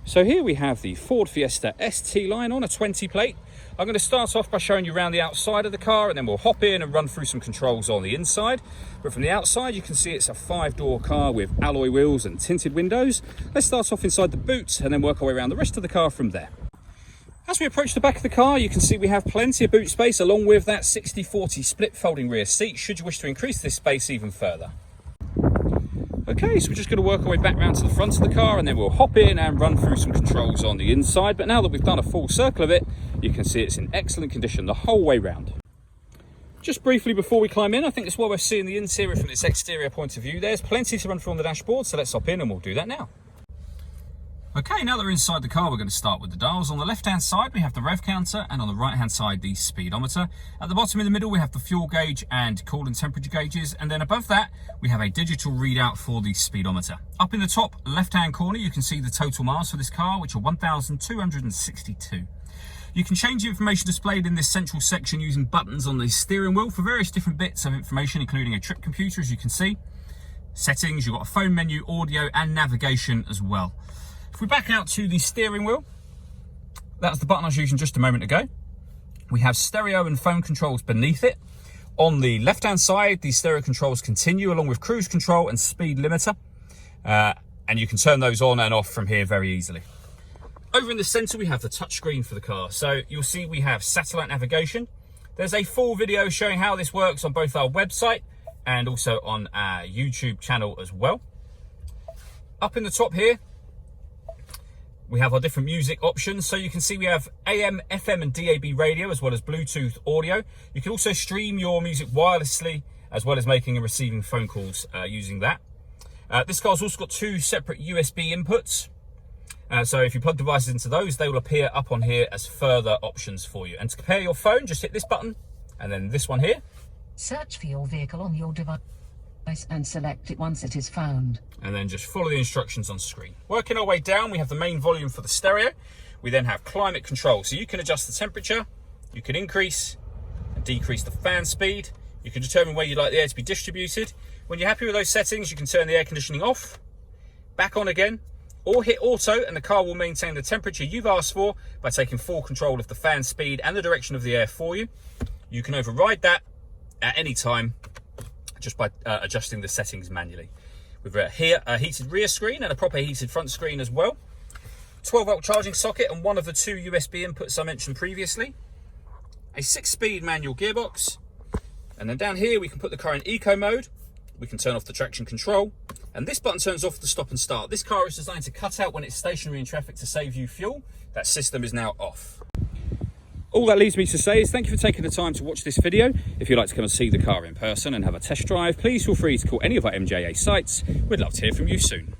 So here we have the Ford Fiesta ST line on a 20 plate. I'm going to start off by showing you around the outside of the car, and then we'll hop in and run through some controls on the inside. But from the outside you can see it's a 5-door car with alloy wheels and tinted windows. Let's start off inside the boot and then work our way around the rest of the car from there. As we approach the back of the car, you can see we have plenty of boot space along with that 60/40 split folding rear seat should you wish to increase this space even further. Okay, so we're just going to work our way back round to the front of the car and then we'll hop in and run through some controls on the inside. But now that we've done a full circle of it, you can see it's in excellent condition the whole way round. Just briefly before we climb in, I think it's while we're seeing the interior from this exterior point of view, there's plenty to run through on the dashboard, so let's hop in and we'll do that now. Okay, now that we're inside the car, we're going to start with the dials. On the left-hand side, we have the rev counter, and on the right-hand side, the speedometer. At the bottom in the middle, we have the fuel gauge and coolant temperature gauges, and then above that, we have a digital readout for the speedometer. Up in the top left-hand corner, you can see the total miles for this car, which are 1,262. You can change the information displayed in this central section using buttons on the steering wheel for various different bits of information, including a trip computer, as you can see. Settings, you've got a phone menu, audio, and navigation as well. If we back out to the steering wheel, that's the button I was using just a moment ago. We have stereo and phone controls beneath it. On the left-hand side, the stereo controls continue along with cruise control and speed limiter. And you can turn those on and off from here very easily. Over in the center, we have the touchscreen for the car. So you'll see we have satellite navigation. There's a full video showing how this works on both our website and also on our YouTube channel as well. Up in the top here, we have our different music options. So you can see we have AM, FM and DAB radio as well as Bluetooth audio. You can also stream your music wirelessly as well as making and receiving phone calls using that. This car's also got 2 separate USB inputs. So if you plug devices into those, they will appear up on here as further options for you. And to compare your phone, just hit this button and then this one here. Search for your vehicle on your device and select it once it is found. And then just follow the instructions on screen. Working our way down, we have the main volume for the stereo. We then have climate control. So you can adjust the temperature, you can increase and decrease the fan speed. You can determine where you'd like the air to be distributed. When you're happy with those settings, you can turn the air conditioning off, back on again, or hit auto and the car will maintain the temperature you've asked for by taking full control of the fan speed and the direction of the air for you. You can override that at any time just by adjusting the settings manually. We've here a heated rear screen and a proper heated front screen as well. 12-volt charging socket and one of the 2 USB inputs I mentioned previously. A 6-speed manual gearbox. And then down here we can put the car in eco mode. We can turn off the traction control. And this button turns off the stop and start. This car is designed to cut out when it's stationary in traffic to save you fuel. That system is now off. All that leaves me to say is thank you for taking the time to watch this video. If you'd like to come and see the car in person and have a test drive, please feel free to call any of our MJA sites. We'd love to hear from you soon.